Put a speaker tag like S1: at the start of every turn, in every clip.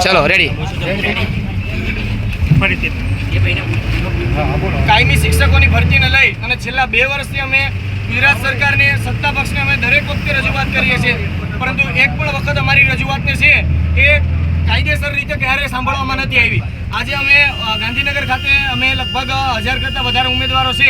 S1: ચલો રેડી.
S2: કાયમી શિક્ષકોની ભરતીને લઈ અને છેલ્લા 2 વર્ષથી અમે ગુજરાત સરકારને, સત્તા પક્ષને અમે દરેક વખતે રજૂઆત કરીએ છીએ, પરંતુ એક પણ વખત અમારી રજૂઆતને છે એ કાયદેસર રીતે ક્યારે સાંભળવામાં નથી આવી. આજે અમે ગાંધીનગર ખાતે અમે લગભગ 1000 કરતાં વધારે ઉમેદવારો છે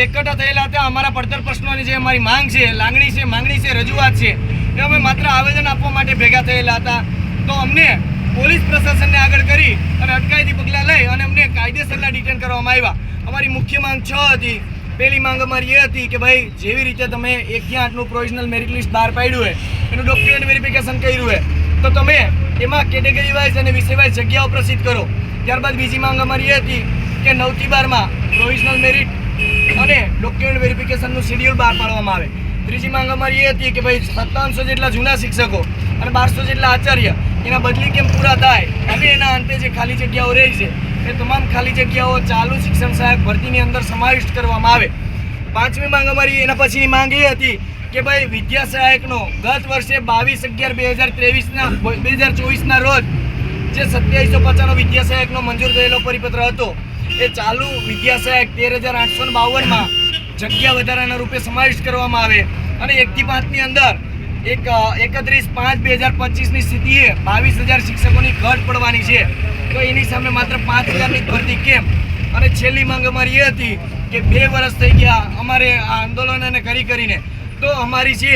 S2: એકઠા થયેલા હતા. અમારા પડતર પ્રશ્નોની જે અમારી માંગ છે, લાગણી છે, માંગણી છે, રજૂઆત છે, એ અમે માત્ર આવેદન આપવા માટે ભેગા થયેલા હતા. તો અમને પોલીસ પ્રશાસનને આગળ કરી અને અટકાયતી પગલાં લઈ અને અમને કાયદેસરના ડિટેન કરવામાં આવ્યા. અમારી મુખ્ય માંગ 6 હતી. પહેલી માંગ અમારી એ હતી કે ભાઈ જેવી રીતે તમે 1 થી 8નું પ્રોવિઝનલ મેરિટ લિસ્ટ બહાર પાડ્યું હોય, એનું ડોક્યુમેન્ટ વેરિફિકેશન કર્યું હોય, તો તમે એમાં કેટેગરી વાઇઝ અને વિષય વાઇઝ જગ્યાઓ પ્રસિદ્ધ કરો. ત્યારબાદ બીજી માંગ અમારી એ હતી કે 9 થી 12માં પ્રોવિઝનલ મેરિટ અને ડોક્યુમેન્ટ વેરિફિકેશનનું શેડ્યુલ બહાર પાડવામાં આવે. ત્રીજી માંગ અમારી એ હતી કે ભાઈ 5700 જેટલા જૂના શિક્ષકો અને 1200 જેટલા આચાર્ય એના બદલી કેમ પૂરા થાય, હવે એના અંતે જે ખાલી જગ્યાઓ રહી છે એ તમામ ખાલી જગ્યાઓ ચાલુ શિક્ષણ સહાયક ભરતીની અંદર સમાવિષ્ટ કરવામાં આવે. 5મી માંગ અમારી એના પછીની માંગ એ હતી કે ભાઈ વિદ્યા સહાયકનો ગત વર્ષે 22/11/2024ના રોજ જે 2750નો વિદ્યા સહાયકનો મંજૂર થયેલો પરિપત્ર હતો એ ચાલુ વિદ્યા સહાયક 13,852માં જગ્યા વધારાના રૂપે સમાવિષ્ટ કરવામાં આવે અને 1 થી 5ની અંદર 31/5/2025ની સ્થિતિએ 22,000 શિક્ષકોની ઘટ પડવાની છે. તો એની સામે માત્ર 5,000ની ભરતી કેમ? અને છેલ્લી માંગ અમારી એ હતી કે 2 વર્ષ થઈ ગયા અમારે આ આંદોલનને કરીને, તો અમારી છે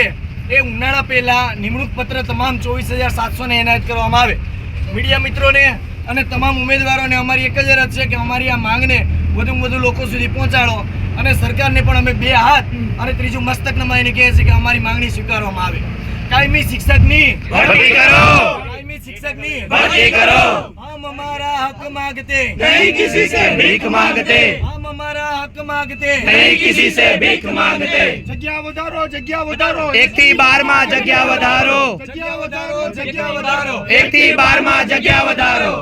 S2: એ ઉનાળા પહેલાં નિમણૂક પત્ર તમામ 24,700ને એનાયત કરવામાં આવે. મીડિયા મિત્રોને અને તમામ ઉમેદવારોને અમારી એક જ અરજ છે કે અમારી આ માંગને વધુમાં વધુ લોકો સુધી પહોંચાડો અને સરકારને પણ અમે 2 હાથ અને ત્રીજું મસ્તક નમાઈને કહે છે કે અમારી માંગણી સ્વીકારવામાં આવે. કાયમી શિક્ષકની ભરતી કરો, કાયમી શિક્ષકની ભરતી કરો. हम हमारा हक मांगते नहीं किसी से भीख मांगते, हम हमारा हक मांगते नहीं किसी से भीख मांगते. जग्या વધારો, जग्या વધારો.
S1: 1 થી 12માં જગ્યા વધારો,
S2: जग्या વધારો, जग्या વધારો.
S1: 1 થી 12માં જગ્યા વધારો.